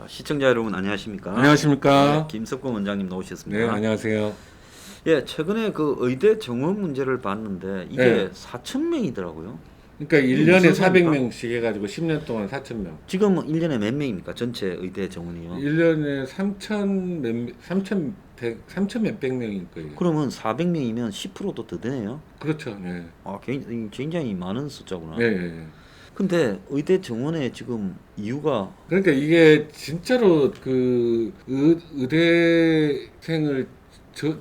시청자 여러분 안녕하십니까? 안녕하십니까? 네, 김석권 원장님 네, 나오셨습니다. 안녕하세요. 예, 최근에 그 의대 정원 문제를 봤는데 이게 네. 4,000명이더라고요. 그러니까 이게 1년에 무슨 소리입니까? 400명씩 해가지고 10년 동안 4,000명. 지금 1년에 몇 명입니까? 전체 의대 정원이요. 1년에 3,000 몇백 명일 거예요. 그러면 400명이면 10%도 더 되네요. 그렇죠. 네. 아, 굉장히 많은 숫자구나. 네. 네. 근데 의대 정원에 지금 이유가 그러니까 이게 진짜로 그 의대생을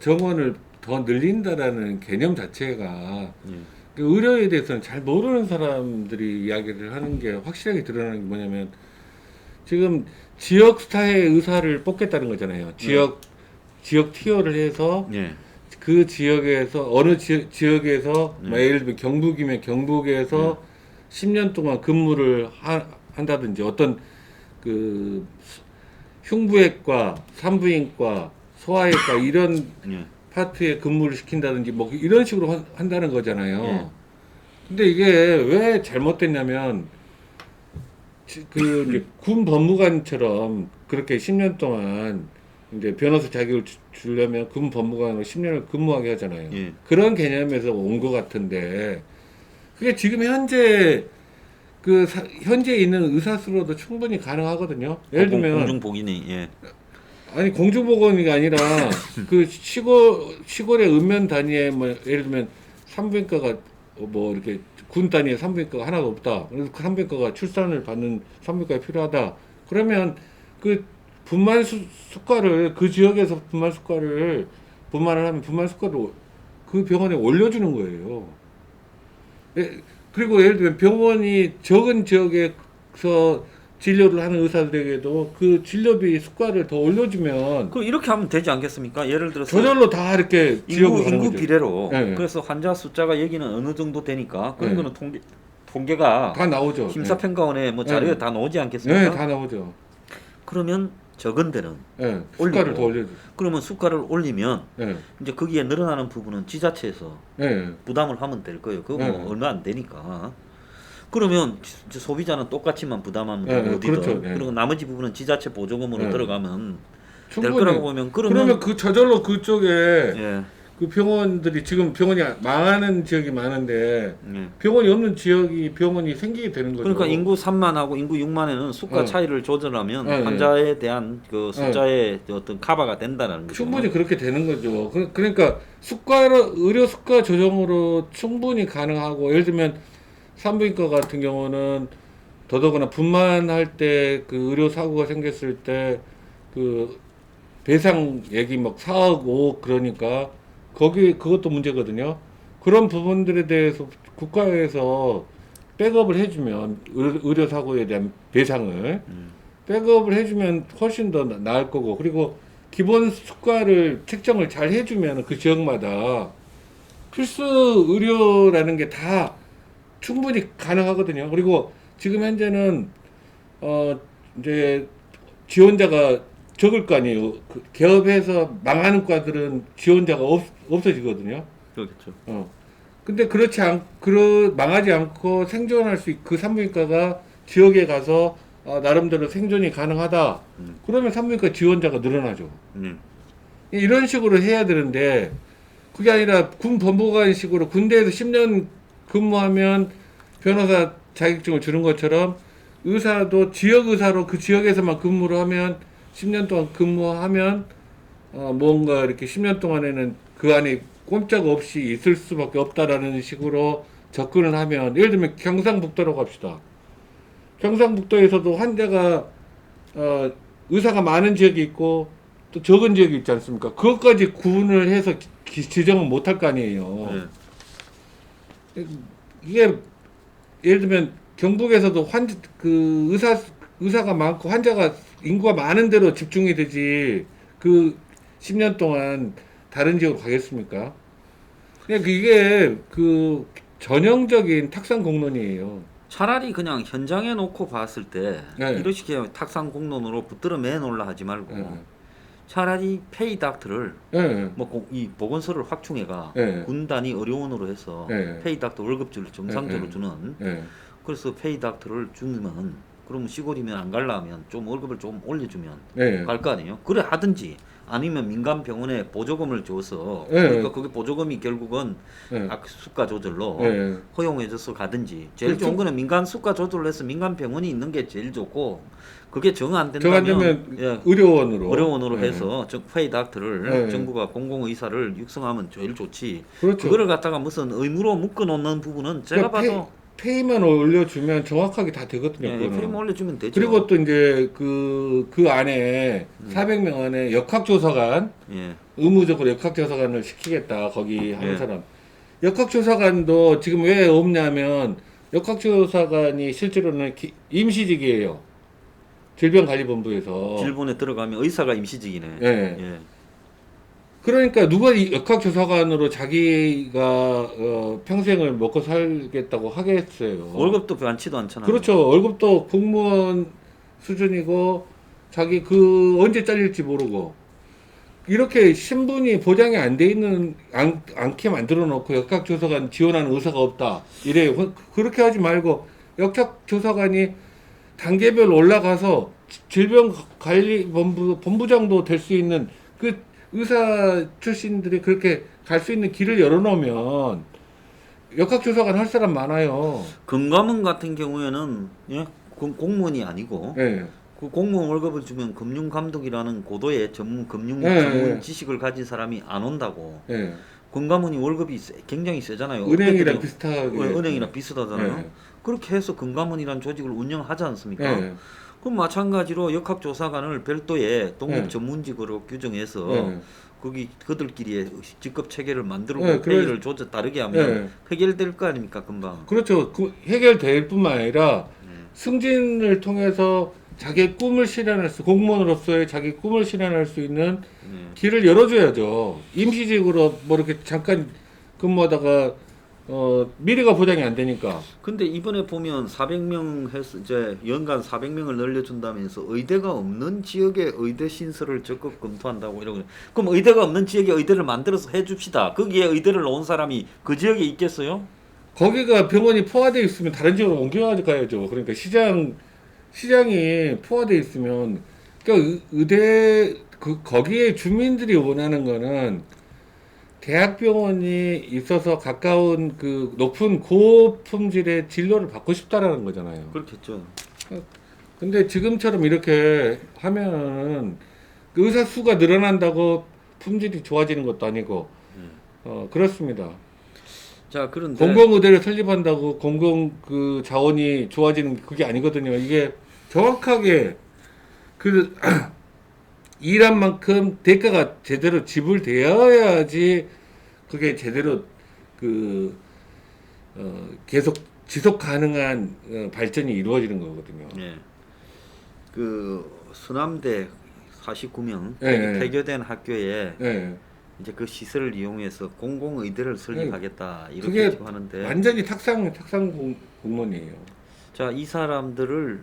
정원을 더 늘린다라는 개념 자체가 예, 그 의료에 대해서는 잘 모르는 사람들이 이야기를 하는 게 확실하게 드러나는 게 뭐냐면 지금 지역 스타의 의사를 뽑겠다는 거잖아요. 지역 티어를 해서 예, 그 지역에서 어느 지역에서 네. 뭐 예를 들면 경북이면 경북에서 10년 동안 근무를 한다든지 어떤 그 흉부외과, 산부인과, 소아외과 이런 예, 파트에 근무를 시킨다든지 뭐 이런 식으로 한다는 거잖아요. 예. 근데 이게 왜 잘못됐냐면 그 이제 군 법무관처럼 그렇게 10년 동안 이제 변호사 자격을 주려면 군 법무관으로 10년을 근무하게 하잖아요. 예. 그런 개념에서 온 것 같은데 그게 지금 현재 현재 있는 의사 수로도 충분히 가능하거든요. 예를 들면 공중보기니 예. 아니 공중보건이 아니라 그 시골의 읍면 단위에 뭐 예를 들면 산부인과가 뭐 이렇게 군 단위에 산부인과가 하나도 없다. 그래서 그 산부인과가 출산을 받는 산부인과가 필요하다. 그러면 그 분만 수가를 그 지역에서 분만을 하면 분만 수가를 그 병원에 올려주는 거예요. 그리고 예를 들면 병원이 적은 지역에서 진료를 하는 의사들에게도 그 진료비 수가를 더 올려주면 그럼 이렇게 하면 되지 않겠습니까? 예를 들어서 저절로 다 이렇게 지역으로 가는 인구 거죠. 비례로 네. 그래서 환자 숫자가 여기는 어느 정도 되니까 그런 네. 거는 통계가 다 나오죠. 심사평가원에 뭐 자료에 네. 다 나오지 네, 않겠습니까? 다 나오죠. 그러면 적은 데는 네, 올리고. 수가를 더 올려줘. 그러면 수가를 올리면 네, 이제 거기에 늘어나는 부분은 지자체에서 네, 부담을 하면 될 거예요. 그거 네. 뭐 얼마 안 되니까. 그러면 소비자는 똑같이만 부담하면 네, 되고 어디든 그렇죠. 네. 그리고 나머지 부분은 지자체 보조금으로 네. 들어가면 될 충분히. 거라고 보면 그러면 그 저절로 그쪽에 예, 그 병원들이 지금 병원이 망하는 지역이 많은데 예. 병원이 없는 지역이 병원이 생기게 되는 거죠. 그러니까 인구 3만하고 인구 6만에는 수가 네. 차이를 조절하면 네, 네. 환자에 대한 그 숫자의 어떤 커버가 된다는 거죠. 충분히 그렇게 되는 거죠. 그러니까 의료 수가 조정으로 충분히 가능하고 예를 들면 산부인과 같은 경우는 더더구나 분만할 때 그 의료 사고가 생겼을 때 그 배상 얘기 막 4억 5억 그러니까 그것도 문제거든요. 그런 부분들에 대해서 국가에서 백업을 해주면 의료 사고에 대한 배상을 백업을 해주면 훨씬 더 나을 거고 그리고 기본 수가를 책정을 잘 해주면 그 지역마다 필수 의료라는 게 다 충분히 가능하거든요. 그리고 지금 현재는 이제 지원자가 적을 거 아니에요. 개업해서 망하는 과들은 지원자가 없어지거든요. 그렇죠. 근데 망하지 않고 생존할 수 그 산부인과가 지역에 가서 나름대로 생존이 가능하다. 그러면 산부인과 지원자가 늘어나죠. 이런 식으로 해야 되는데 그게 아니라 군 법무관식으로 군대에서 10년 근무하면 변호사 자격증을 주는 것처럼 의사도 지역 의사로 그 지역에서만 근무를 하면 10년 동안 근무하면 뭔가 이렇게 10년 동안에는 그 안에 꼼짝 없이 있을 수밖에 없다라는 식으로 접근을 하면 예를 들면 경상북도라고 합시다. 경상북도에서도 환자가 의사가 많은 지역이 있고 또 적은 지역이 있지 않습니까? 그것까지 구분을 해서 지정을 못할 거 아니에요. 네. 이게 예를 들면 경북에서도 의사가 많고 환자가 인구가 많은 데로 집중이 되지 그 10년 동안 다른 지역으로 가겠습니까? 그냥 이게 그 전형적인 탁상 공론이에요. 차라리 그냥 현장에 놓고 봤을 때 네. 이렇게 탁상 공론으로 붙들어 매놓으려 하지 말고 네. 차라리 페이 닥터를 네. 뭐 이 보건소를 확충해가 네. 군 단위 의료원으로 해서 네. 페이 닥터 월급제를 정상적으로 네. 주는 네. 그래서 페이 닥터를 주면 그러면 시골이면 안 갈라면 좀 월급을 좀 올려주면 네. 갈 거 아니에요? 그래 하든지 아니면 민간 병원에 보조금을 줘서 네. 그러니까 그게 보조금이 결국은 네. 수가 조절로 네. 허용해줘서 가든지 제일 그렇죠. 좋은 거는 민간 수가 조절을 해서 민간 병원이 있는 게 제일 좋고 그게 정 안 정 안 된다면 되면 예, 의료원으로. 의료원으로 네. 해서 페이 닥터를 네. 정부가 공공의사를 육성하면 제일 좋지. 그렇죠. 그거를 갖다가 무슨 의무로 묶어놓는 부분은 제가 그러니까 봐도 페이만 올려주면 정확하게 다 되거든요. 예, 그거는. 페이만 올려주면 되죠. 그리고 또 이제 그 안에 400명 안에 역학조사관 예, 의무적으로 역학조사관을 시키겠다 거기 하는 예. 사람. 역학조사관도 지금 왜 없냐면 역학조사관이 실제로는 임시직이에요. 질병관리본부에서. 질본에 들어가면 의사가 임시직이네. 예. 예. 그러니까 누가 이 역학조사관으로 자기가 평생을 먹고 살겠다고 하겠어요. 월급도 많지도 않잖아요. 그렇죠. 월급도 공무원 수준이고 자기 그 언제 잘릴지 모르고 이렇게 신분이 보장이 안 돼 있는 않게 만들어 놓고 역학조사관 지원하는 의사가 없다. 이래 그렇게 하지 말고 역학조사관이 단계별로 올라가서 질병관리본부 본부장도 될 수 있는 그 의사 출신들이 그렇게 갈 수 있는 길을 열어놓으면 역학조사관 할 사람 많아요. 금감원 같은 경우에는 예? 공무원이 아니고 예. 그 공무원 월급을 주면 금융감독이라는 고도의 금융 예, 전문 예. 지식을 가진 사람이 안 온다고. 예. 금감원이 월급이 굉장히 세잖아요. 은행이랑 어쨌든 비슷하게. 은행이랑 비슷하잖아요. 예. 그렇게 해서 금감원이라는 조직을 운영하지 않습니까? 예. 그럼 마찬가지로 역학조사관을 별도의 독립 예. 전문직으로 규정해서 예. 거기 그들끼리의 직급 체계를 만들고 예, 회의를 조절 다르게 하면 예. 해결될 거 아닙니까 금방. 그렇죠. 그 해결될 뿐만 아니라 예. 승진을 통해서 자기의 꿈을 실현할 수, 공무원으로서의 자기 꿈을 실현할 수 있는 예. 길을 열어줘야죠. 임시직으로 뭐 이렇게 잠깐 근무하다가 미래가 보장이 안 되니까. 근데 이번에 보면 400명 해서 이제 연간 400명을 늘려준다면서 의대가 없는 지역에 의대 신설을 적극 검토한다고 이러고 그럼 의대가 없는 지역에 의대를 만들어서 해줍시다. 거기에 의대를 놓은 사람이 그 지역에 있겠어요? 거기가 병원이 포화되어 있으면 다른 지역으로 옮겨가야죠. 그러니까 시장이 포화되어 있으면 그러니까 의대 거기에 주민들이 원하는 거는 대학병원이 있어서 가까운 그 높은 고품질의 진료를 받고 싶다라는 거잖아요. 그렇겠죠. 근데 지금처럼 이렇게 하면은 그 의사 수가 늘어난다고 품질이 좋아지는 것도 아니고 그렇습니다. 자 그런데 공공의대를 설립한다고 공공 그 자원이 좋아지는 그게 아니거든요. 이게 정확하게 그 일한 만큼 대가가 제대로 지불되어야지 그게 제대로 그 계속 지속 가능한 발전이 이루어지는 거거든요. 예. 그 수남대 49명 예, 예. 폐교된 학교에 네. 이제 그 시설을 이용해서 공공의대를 설립하겠다 이렇게 그게 지금 하는데 완전히 탁상 공론이에요. 자 이 사람들을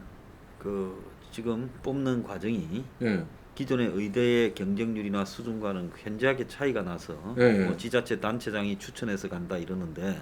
그 지금 뽑는 과정이 네. 기존의 의대의 경쟁률이나 수준과는 현저하게 차이가 나서 네. 뭐 지자체 단체장이 추천해서 간다 이러는데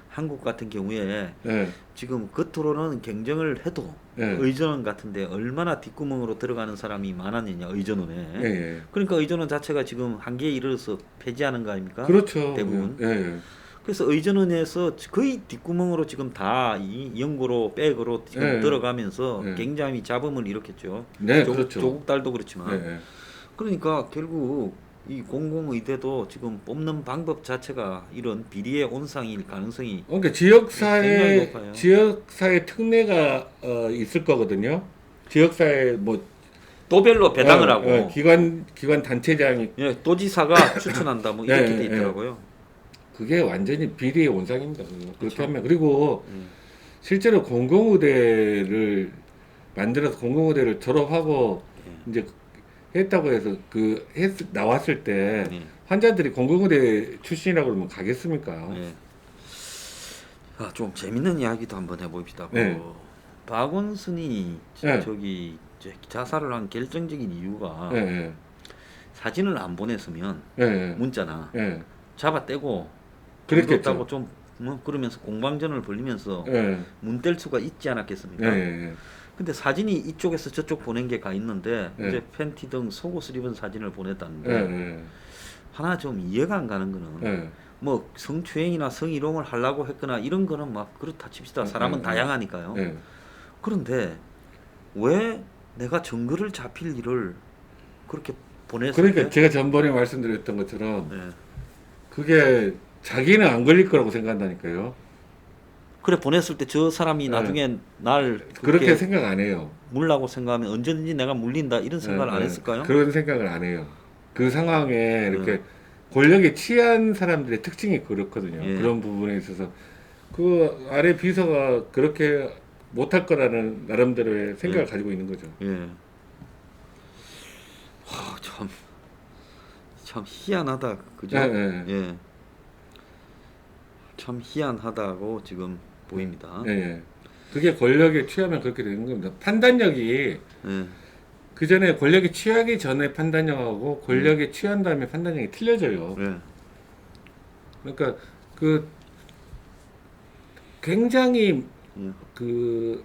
한국 같은 경우에 네. 지금 겉으로는 경쟁을 해도 네. 의전원 같은데 얼마나 뒷구멍으로 들어가는 사람이 많았느냐 의전원에 네. 그러니까 의전원 자체가 지금 한계에 이르러서 폐지하는 거 아닙니까? 그렇죠. 대부분. 네. 그래서 의전원에서 거의 뒷구멍으로 지금 다 이 연고로 백으로 지금 네. 들어가면서 네. 굉장히 잡음을 일으켰죠. 네, 그렇죠. 조국 딸도 그렇지만 네. 그러니까 결국 이 공공의대도 지금 뽑는 방법 자체가 이런 비리의 온상일 가능성이 그러니까 굉장히 높아요. 지역사회 특례가 있을 거거든요. 지역사회 뭐 또별로 배당을 하고 기관 단체장이 예, 도지사가 추천한다 뭐 이렇게 네, 돼 있더라고요. 그게 완전히 비리의 온상입니다. 그렇게 그렇죠. 하면 그리고 음. 실제로 공공의대를 만들어서 공공의대를 졸업하고 예. 이제 했다고 해서 나왔을 때 예. 환자들이 공공의대 출신이라고 그러면 가겠습니까? 예. 좀 재밌는 이야기도 한번 해봅시다. 네. 박원순이 네. 저기 자살을 한 결정적인 이유가 예, 예, 사진을 안 보냈으면 예, 예, 문자나 예. 잡아떼고 그랬겠죠. 다고 좀 뭐 그러면서 공방전을 벌리면서 예, 문뗄 수가 있지 예, 않았겠습니까? 예, 근데 사진이 이쪽에서 저쪽 보낸 게 가 있는데 예. 이제 팬티 등 속옷을 입은 사진을 예, 보냈다는데 예, 하나 좀 이해가 안 가는 거는 예. 뭐 성추행이나 성희롱을 하려고 했거나 이런 거는 막 그렇다 칩시다. 사람은 다양하니까요. 예. 그런데 왜 내가 증거를 잡힐 일을 그렇게 보냈을 그러니까 때 제가 전번에 말씀드렸던 것처럼 예. 그게 자기는 안 걸릴 거라고 생각한다니까요. 그래 보냈을 때 저 사람이 예. 나중에 날 그렇게 그렇게 생각 안 해요. 물라고 생각하면 언제든지 내가 물린다 이런 생각을 안 했을까요? 그런 생각을 안 해요. 그 상황에 이렇게 권력에 취한 사람들의 특징이 그렇거든요. 예. 그런 부분에 있어서 그 아래 비서가 그렇게 못할 거라는 나름대로의 생각을 예. 가지고 있는 거죠. 예. 참 희한하다 그죠? 예, 예. 예. 참 희한하다고 지금 보입니다. 예, 예. 그게 권력에 취하면 그렇게 되는 겁니다. 판단력이 예. 그 전에 권력에 취하기 전에 판단력하고 권력에 취한 다음에 판단력이 틀려져요. 예. 그러니까 그 굉장히 예. 그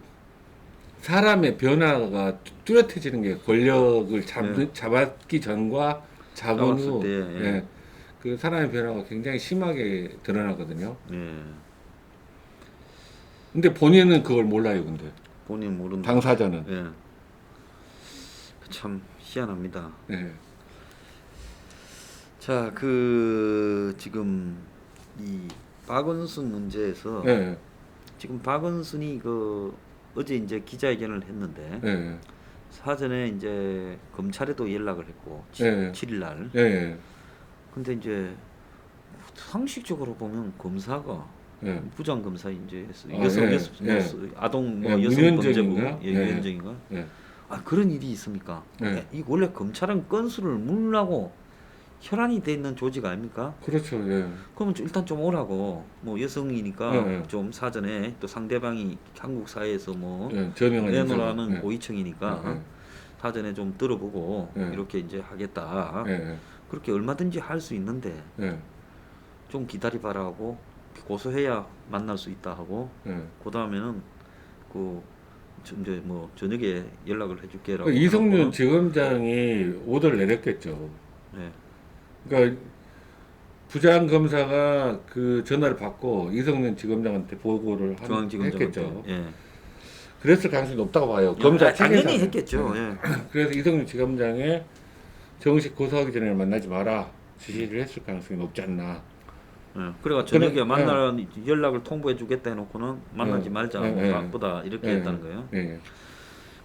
사람의 변화가 뚜렷해지는 게 권력을 잡았기 전과 잡은 잡았을 후, 때, 예. 예. 그 사람의 변화가 굉장히 심하게 드러나거든요. 예. 근데 본인은 그걸 몰라요, 근데 본인 모른다. 당사자는. 예. 참 희한합니다. 예. 자, 지금 이 박원순 문제에서 예. 지금 박원순이 어제 이제 기자회견을 했는데 예. 사전에 이제 검찰에도 연락을 했고 예. 7일 날. 예. 근데 이제 상식적으로 보면 검사가 예. 부장 검사 이제 아, 예. 아동 예, 여성 범죄부 유현정인가? 예. 유현정인가? 예. 그런 일이 있습니까? 예. 이 원래 검찰은 건수를 물라고 혈안이 돼 있는 조직 아닙니까? 그렇죠. 예. 그러면 일단 좀 오라고 뭐 여성이니까 예. 좀 사전에 또 상대방이 한국 사회에서 예. 저명한 내놓으라는 인사가. 예. 고위층이니까 예. 사전에 좀 들어보고 예. 이렇게 이제 하겠다. 예. 그렇게 얼마든지 할 수 있는데 예. 좀 기다리봐라 하고 고소해야 만날 수 있다 하고 예. 그 다음에는 이제 뭐 저녁에 연락을 해줄게라고. 그 이성윤 하고. 지검장이 오더를 내렸겠죠. 네. 그러니까 부장 검사가 그 전화를 받고 이성윤 지검장한테 보고를 중앙지검장한테. 했겠죠. 예. 그랬을 가능성이 높다고 봐요. 검사 당연히 측에서는. 했겠죠. 예. 그래서 이성윤 지검장에 정식 고소하기 전에 만나지 마라 지시를 했을 가능성이 높지 않나. 예. 그래가 저녁에 그래, 만나는 연락을 통보해 주겠다 해놓고는 만나지 말자. 예. 바쁘다 이렇게 예. 했다는 거예요. 예.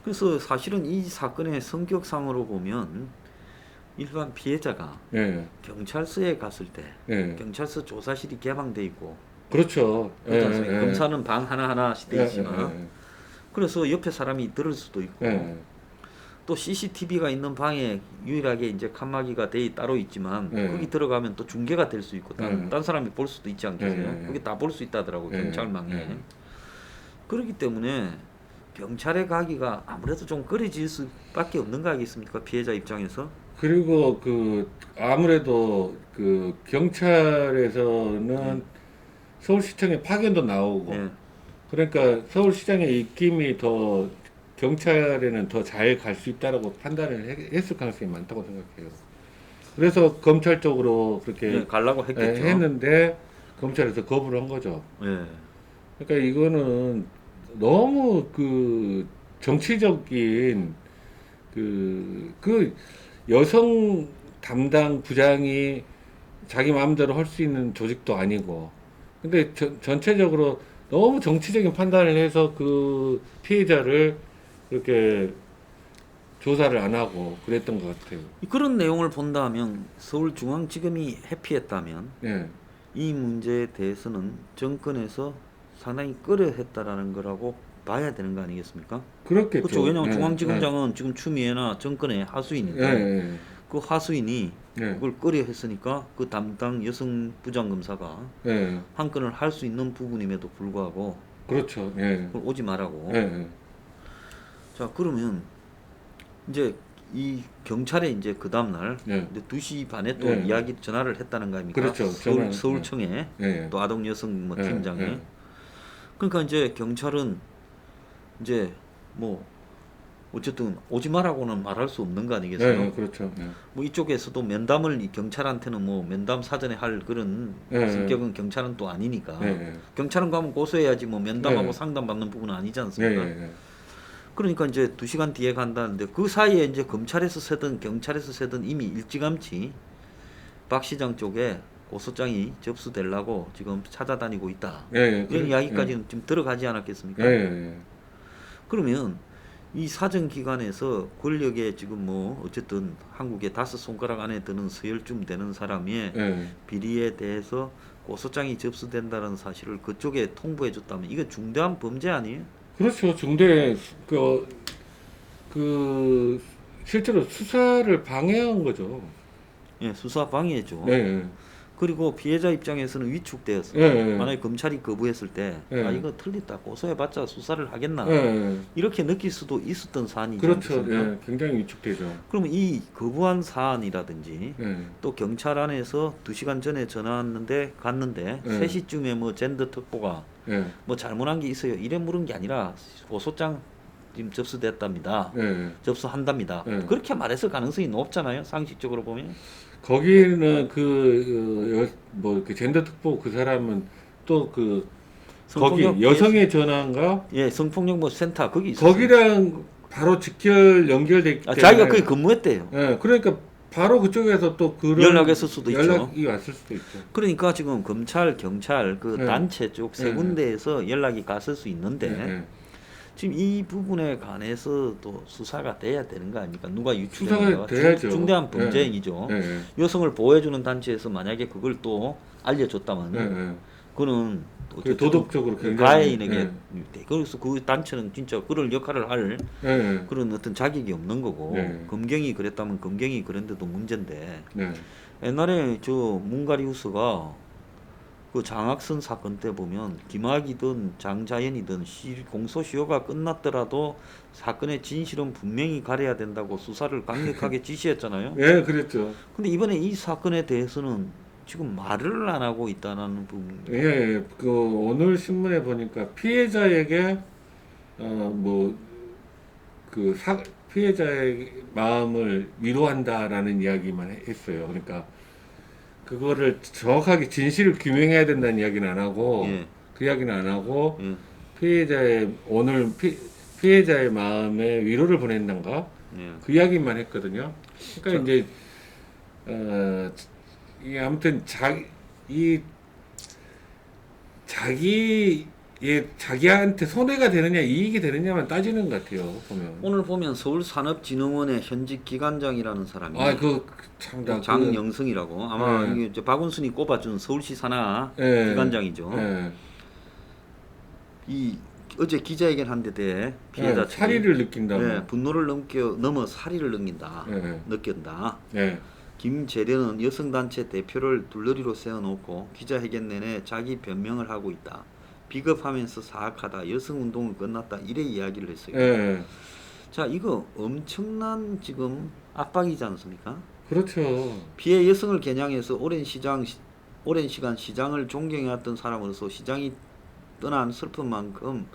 그래서 사실은 이 사건의 성격상으로 보면 일반 피해자가 예. 경찰서에 갔을 때 예. 경찰서 조사실이 개방돼 있고 그렇죠. 그렇지 않습니까? 검사는 방 하나씩 돼 예. 있지만 그래서 옆에 사람이 들을 수도 있고 예. 또 CCTV가 있는 방에 유일하게 이제 칸막이가 따로 있지만 예. 거기 들어가면 또 중계가 될 수 있고 딴 사람이 볼 수도 있지 않겠어요? 예. 거기 다 볼 수 있다더라고 예. 경찰망에. 예. 그렇기 때문에 경찰에 가기가 아무래도 좀 꺼려질 수밖에 없는 거 아니겠습니까? 피해자 입장에서. 그리고 그 아무래도 그 경찰에서는 서울시청에 파견도 나오고 예. 그러니까 서울시장의 입김이 더 경찰에는 더 잘 갈 수 있다라고 판단을 했을 가능성이 많다고 생각해요. 그래서 검찰 쪽으로 그렇게 예, 가려고 했겠죠. 했는데 검찰에서 거부를 한 거죠. 예. 그러니까 이거는 너무 그 정치적인 그 여성 담당 부장이 자기 마음대로 할 수 있는 조직도 아니고 근데 전체적으로 너무 정치적인 판단을 해서 그 피해자를 그렇게 조사를 안 하고 그랬던 것 같아요. 그런 내용을 본다면 서울중앙지검이 회피했다면 예. 이 문제에 대해서는 정권에서 상당히 꺼려했다라는 거라고 봐야 되는 거 아니겠습니까? 그렇겠죠. 그렇죠. 왜냐하면 예. 중앙지검장은 지금 추미애나 정권의 하수인인데 예. 예. 그 하수인이 네. 그걸 꺼려 했으니까 그 담당 여성 부장검사가 네. 한 건을 할 수 있는 부분임에도 불구하고 그렇죠. 예. 그걸 오지 말라고. 예. 자 그러면 이제 이 경찰에 이제 그 다음 날 예. 2시 반에 또 예. 이야기 전화를 했다는 거 아닙니까? 그렇죠. 전화를, 서울청에 예. 또 아동 여성 뭐 예. 팀장에. 예. 그러니까 이제 경찰은 이제 뭐 어쨌든 오지 마라고는 말할 수 없는 거 아니겠어요? 예. 그렇죠. 예. 뭐 이쪽에서도 면담을 이 경찰한테는 뭐 면담 사전에 할 그런 예. 성격은 경찰은 또 아니니까. 예. 경찰은 가면 고소해야지 뭐 면담하고 예. 상담받는 부분은 아니지 예. 않습니까? 예. 그러니까 이제 2시간 뒤에 간다는데 그 사이에 이제 검찰에서 세든 경찰에서 세든 이미 일찌감치 박 시장 쪽에 고소장이 접수되려고 지금 찾아다니고 있다. 예. 예. 이런 그래, 이야기까지는 지금 들어가지 않았겠습니까? 예. 예. 그러면 이 사정기관에서 권력에 지금 뭐 어쨌든 한국의 5손가락 안에 드는 서열쯤 되는 사람의 예. 비리에 대해서 고소장이 접수된다는 사실을 그쪽에 통보해 줬다면 이거 중대한 범죄 아니에요? 그렇죠. 중대 그 실제로 수사를 방해한 거죠. 예, 수사 방해죠. 예. 예. 그리고 피해자 입장에서는 위축되었어요. 예. 예. 만약에 검찰이 거부했을 때, 예. 아 이거 틀렸다, 고소해봤자 수사를 하겠나, 예. 이렇게 느낄 수도 있었던 사안이지 그렇죠. 않습니까? 예. 굉장히 위축되죠. 그러면 이 거부한 사안이라든지 예. 또 경찰 안에서 2시간 전에 전화 왔는데 갔는데 예. 3시쯤에 뭐 젠더 특보가 예. 뭐 잘못한 게 있어요. 이래 물은 게 아니라 고소장 지금 접수됐답니다. 예. 접수한답니다. 예. 그렇게 말했을 가능성이 높잖아요. 상식적으로 보면. 거기는 그 젠더 특보 그 사람은 또 그 거기 성폭력 여성의 전화인가 예, 성폭력 뭐 센터 거기 있어요. 거기랑 바로 직결 연결돼 있기 때문에 자기가 거기 근무했대요. 예, 그러니까 바로 그쪽에서 또 그런 연락했을 수도 있죠. 연락이 왔을 수도 있죠. 그러니까 지금 검찰, 경찰 그 네. 단체 쪽 세 네, 군데에서 연락이 갔을 수 있는데 예, 지금 이 부분에 관해서도 수사가 돼야 되는 거 아닙니까? 누가 수사가 유출했는가? 돼야죠. 중대한 범죄 행위죠. 예, 예, 여성을 보호해주는 단체에서 만약에 그걸 또 알려줬다면 예, 예. 그거는 그 도덕적으로 굉장히 가해인에게 예, 그래서 그 단체는 진짜 그럴 역할을 할 예, 예. 그런 어떤 자격이 없는 거고 네. 검경이 그랬다면 검경이 그런데도 문제인데 네. 옛날에 저 문가리우스가 그 장학선 사건 때 보면 김학이든 장자연이든 공소시효가 끝났더라도 사건의 진실은 분명히 가려야 된다고 수사를 강력하게 지시했잖아요. 예, 그랬죠. 근데 이번에 이 사건에 대해서는 지금 말을 안 하고 있다는 부분. 예, 예. 그 오늘 신문에 보니까 피해자에게 피해자의 마음을 위로한다라는 이야기만 했어요. 그러니까 그거를 정확하게 진실을 규명해야 된다는 이야기는 안 하고 예. 그 이야기는 안 하고 예. 피해자의 마음에 위로를 보낸단가 예. 그 이야기만 했거든요. 그러니까 자. 이제 이 아무튼 자기한테 손해가 되느냐 이익이 되느냐만 따지는 것 같아요. 보면. 오늘 보면 서울산업진흥원의 현직 기관장이라는 사람이 참다 장영성이라고 아마 네. 이게 이제 박원순이 꼽아준 서울시 산하 예. 기관장이죠. 예. 이 어제 기자회견 한 데 대해 피해자 예. 사리를 느낀다고. 네, 분노를 넘어 사리를 넘긴다. 예. 느낀다. 예. 김재련은 여성단체 대표를 둘러리로 세워놓고 기자회견 내내 자기 변명을 하고 있다. 비겁하면서 사악하다. 여성운동은 끝났다. 이래 이야기를 했어요. 예. 자, 이거 엄청난 지금 압박이지 않습니까? 그렇죠. 피해 여성을 겨냥해서 오랜 시간 시장을 존경해왔던 사람으로서 시장이 떠난 슬픈 만큼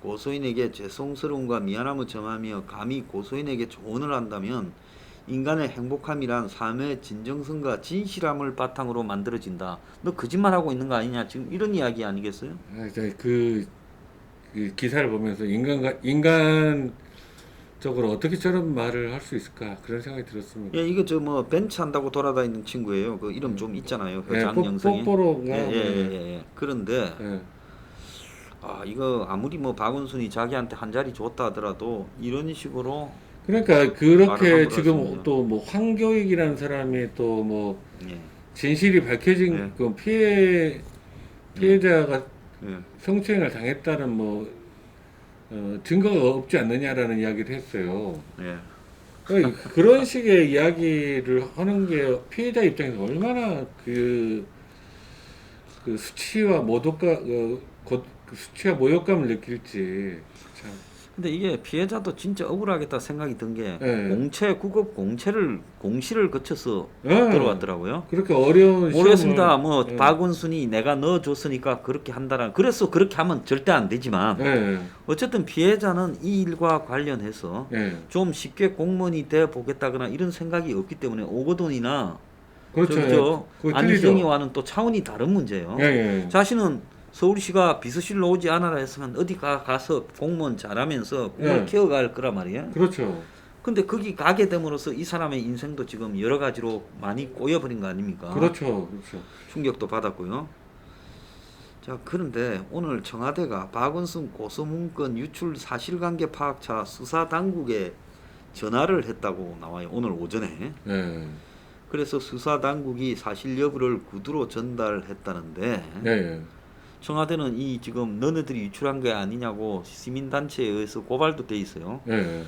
고소인에게 죄송스러움과 미안함을 점하며 감히 고소인에게 조언을 한다면 인간의 행복함이란 삶의 진정성과 진실함을 바탕으로 만들어진다. 너 거짓말하고 있는 거 아니냐? 지금 이런 이야기 아니겠어요? 그 기사를 보면서 인간적으로 어떻게 저런 말을 할 수 있을까 그런 생각이 들었습니다. 예, 이거 저 뭐 벤츠 한다고 돌아다니는 친구예요. 그 이름 좀 있잖아요. 그 예, 장영성이. 뽀뽀로가. 예. 그런데 예. 이거 아무리 뭐 박원순이 자기한테 한 자리 줬다 하더라도 이런 식으로 그러니까 그렇게 말을 지금 함으로써 또 뭐 황교익이라는 사람이 또 뭐 예. 진실이 밝혀진 네. 그 피해자가 예. 성추행을 당했다는 뭐 증거가 없지 않느냐라는 이야기를 했어요. 예. 그런 식의 이야기를 하는 게 피해자 입장에서 얼마나 그 수치와 그 수치와 모욕감을 느낄지 참. 근데 이게 피해자도 진짜 억울하겠다 생각이 든 게 예. 공시를 거쳐서 예. 들어왔더라고요. 그렇게 어려운 모르겠습니다. 시험을 뭐 예. 박원순이 내가 넣어줬으니까 그렇게 한다라. 그래서 그렇게 하면 절대 안 되지만 예. 어쨌든 피해자는 이 일과 관련해서 예. 좀 쉽게 공무원이 돼 보겠다거나 이런 생각이 없기 때문에 오거돈이나 그렇죠. 저 그거 안희정이와는 또 차원이 다른 문제예요. 예. 예. 자신은 서울시가 비서실로 오지 않아라 했으면 어디 가서 공무원 잘하면서 꿈을 예. 키워갈 거란 말이에요. 그렇죠. 근데 거기 가게 됨으로써 이 사람의 인생도 지금 여러 가지로 많이 꼬여버린 거 아닙니까? 그렇죠. 그렇죠. 충격도 받았고요. 자, 그런데 오늘 청와대가 박원순 고소문건 유출 사실관계 파악차 수사 당국에 전화를 했다고 나와요. 오늘 오전에. 예. 그래서 수사 당국이 사실 여부를 구두로 전달했다는데 예. 예. 청와대는 이 지금 너네들이 유출한 게 아니냐고 시민단체에 의해서 고발도 돼 있어요. 예.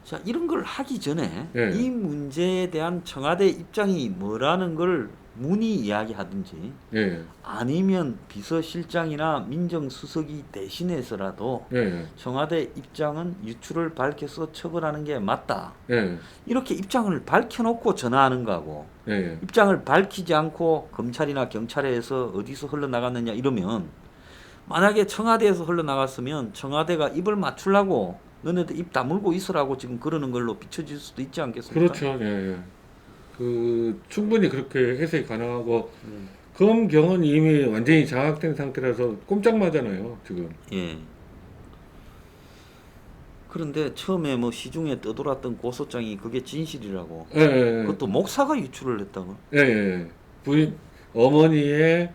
자, 이런 걸 하기 전에 예. 이 문제에 대한 청와대 입장이 뭐라는 걸 문의 이야기하든지 예. 아니면 비서실장이나 민정수석이 대신해서라도 예. 청와대 입장은 유출을 밝혀서 처벌하는 게 맞다. 예. 이렇게 입장을 밝혀놓고 전화하는 거하고 예. 입장을 밝히지 않고 검찰이나 경찰에서 어디서 흘러나갔느냐 이러면 만약에 청와대에서 흘러나갔으면 청와대가 입을 맞추려고 너네들 입 다물고 있으라고 지금 그러는 걸로 비춰질 수도 있지 않겠습니까? 그렇죠. 예. 예. 충분히 그렇게 해석이 가능하고 검경은 이미 완전히 장악된 상태라서 꼼짝마잖아요 지금. 예. 그런데 처음에 뭐 시중에 떠돌았던 고소장이 그게 진실이라고. 예, 예, 예. 그것도 목사가 유출을 했다고. 예, 예. 부인 어머니의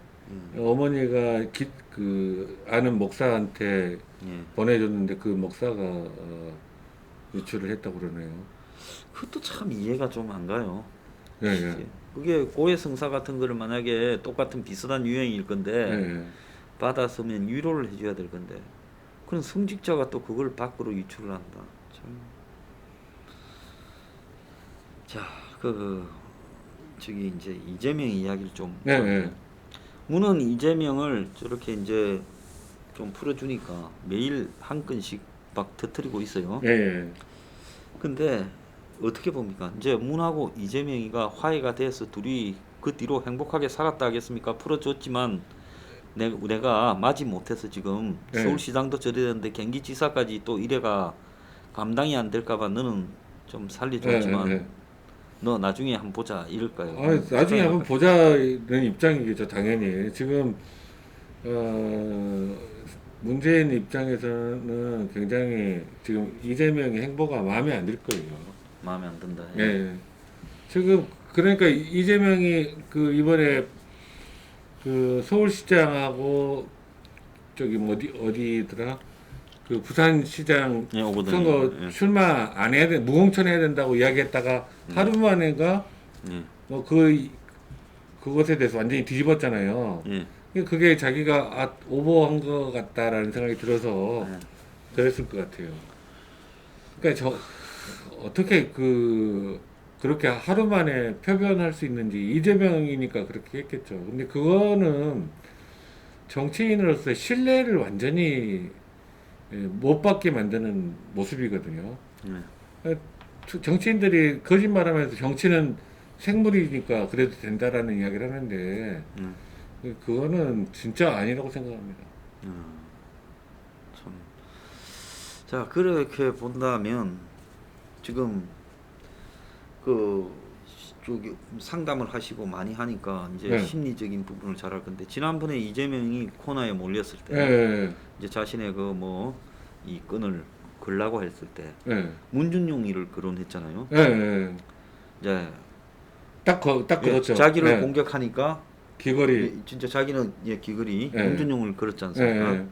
어머니가 아는 목사한테 예. 보내줬는데 그 목사가 유출을 했다고 그러네요. 그것도 참 이해가 좀 안 가요. 예, 예. 그게 고해성사 같은 거를 만약에 똑같은 비슷한 유형일 건데 예, 예. 받았으면 위로를 해줘야 될 건데 그런 성직자가 또 그걸 밖으로 유출을 한다. 참. 자, 저기 이제 이재명 이야기를 좀. 예, 예. 문은 이재명을 저렇게 이제 좀 풀어주니까 매일 한 건씩 막 터뜨리고 있어요. 예, 예. 근데 어떻게 봅니까? 이제 문하고 이재명이가 화해가 돼서 둘이 그 뒤로 행복하게 살았다 하겠습니까? 풀어줬지만 내가 마지 못해서 지금 네. 서울시장도 저랬는데 경기지사까지 또 이래가 감당이 안 될까봐 너는 좀 살려줬지만 네, 네. 너 나중에 한번 보자 이럴까요? 나중에 한번 보자는 입장이겠죠, 당연히. 지금 문재인 입장에서는 굉장히 지금 이재명의 행보가 마음에 안 들 거예요. 마음에 안 든다. 예. 지금 그러니까 이재명이 이번에 서울시장하고 저기 뭐 어디더라? 부산시장 예, 오거든요. 선거 예. 출마 안 해야 돼, 무공천해야 된다고 이야기했다가 하루 만에가 예. 뭐 그것에 대해서 완전히 뒤집었잖아요. 예. 그게 자기가 오버한 것 같다라는 생각이 들어서 예. 그랬을 것 같아요. 그러니까 어떻게 그렇게 하루 만에 표변할 수 있는지 이재명이니까 그렇게 했겠죠. 근데 그거는 정치인으로서의 신뢰를 완전히 못 받게 만드는 모습이거든요. 정치인들이 거짓말하면서 정치는 생물이니까 그래도 된다라는 이야기를 하는데 그거는 진짜 아니라고 생각합니다. 참. 자, 그렇게 본다면 지금 저기 상담을 하시고 많이 하니까 이제 네. 심리적인 부분을 잘 알 건데 지난번에 이재명이 코너에 몰렸을 때 예, 이제 자신의 이 건을 걸라고 했을 때 예, 문준용이를 거론했잖아요. 예. 이제 딱 그렇죠. 자기를 예. 공격하니까 귀걸이. 진짜 자기는 기글이 예. 문준용을 걸었지 않습니까? 예.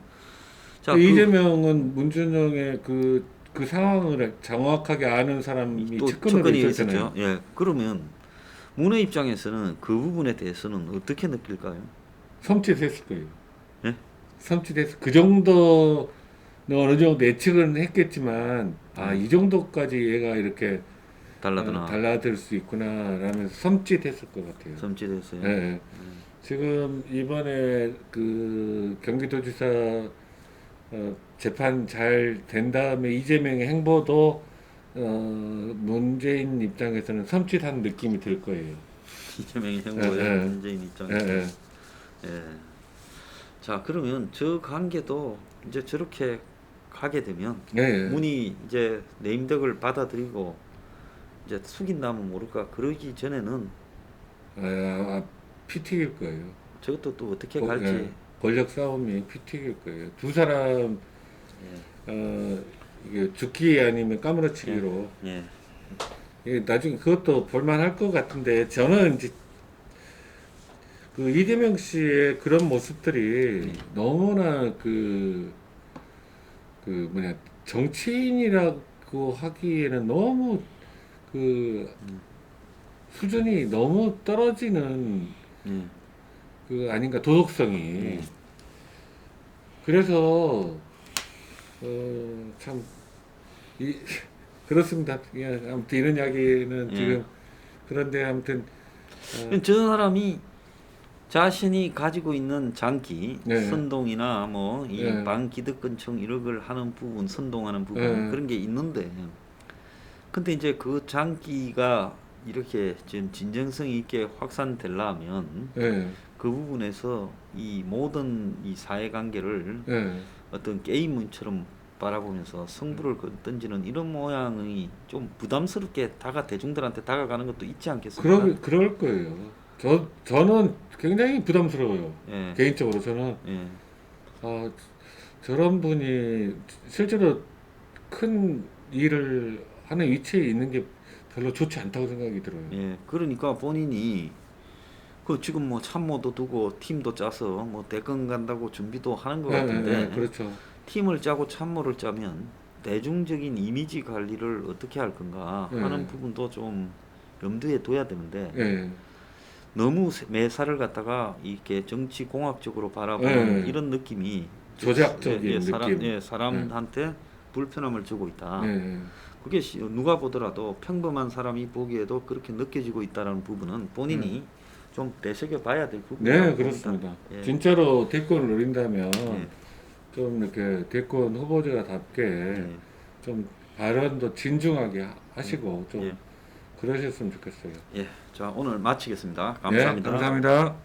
자, 이재명은 문준용의 그 상황을 정확하게 아는 사람이 또 측근으로 접근이 있었잖아요. 있었죠. 예, 그러면 문의 입장에서는 그 부분에 대해서는 어떻게 느낄까요? 섬찟했을 거예요. 예? 섬찟했을 그 정도는 어느 정도 예측은 했겠지만 이 정도까지 얘가 이렇게 달라드나 달라들 수 있구나라면서 섬찟했을 것 같아요. 섬찟했어요. 예, 예. 지금 이번에 그 경기도지사 재판 잘 된 다음에 이재명의 행보도 문재인 입장에서는 섬찟한 느낌이 들 거예요. 이재명의 행보에 예, 예. 문재인 예, 입장에서. 예. 예. 자 그러면 저 관계도 이제 저렇게 가게 되면 예, 예. 문이 이제 내임덕을 받아들이고 이제 숙인다면 모를까 그러기 전에는 피 튀길 거예요. 저것도 또 어떻게 예. 갈지. 권력 싸움이 피 튀길 거예요. 두 사람 이게 죽기 아니면 까무러치기로 예. 이게 나중에 그것도 볼만할 것 같은데 저는 이제 그 이재명 씨의 그런 모습들이 너무나 그 뭐냐 정치인이라고 하기에는 너무 그 수준이 너무 떨어지는 예. 그 아닌가 도덕성이 그래서 참 그렇습니다. 예, 아무튼 이런 이야기는 예. 지금 그런데 아무튼 저 사람이 자신이 가지고 있는 장기, 네. 선동이나 뭐 이 네. 반기득권층 이런 걸 하는 부분, 선동하는 부분 네. 그런 게 있는데, 근데 이제 그 장기가 이렇게 좀 진정성 있게 확산되려면 예, 그 부분에서 이 모든 이 사회관계를 예. 어떤 게임처럼 바라보면서 승부를 던지는 이런 모양이 좀 부담스럽게 대중들한테 다가가는 것도 있지 않겠습니까? 그럴 거예요. 저는 굉장히 부담스러워요. 예, 개인적으로 저는 예, 저런 분이 실제로 큰 일을 하는 위치에 있는 게 별로 좋지 않다고 생각이 들어요. 예. 그러니까 본인이 그 지금 뭐 참모도 두고 팀도 짜서 뭐 대권 간다고 준비도 하는 것 같은데 그렇죠. 팀을 짜고 참모를 짜면 대중적인 이미지 관리를 어떻게 할 건가 하는 부분도 좀 염두에 둬야 되는데 예, 너무 매사를 갖다가 이렇게 정치 공학적으로 바라보는 이런 느낌이 조작적인 느낌. 사람한테 불편함을 주고 있다. 예, 그게 누가 보더라도 평범한 사람이 보기에도 그렇게 느껴지고 있다는 부분은 본인이 좀 되새겨 봐야 될 부분이라고 네, 봅니다. 그렇습니다. 예. 진짜로 대권을 노린다면 예. 좀 이렇게 대권 후보자답게 예. 좀 발언도 진중하게 하시고 좀 예. 그러셨으면 좋겠어요. 예. 자, 오늘 마치겠습니다. 네, 감사합니다. 감사합니다.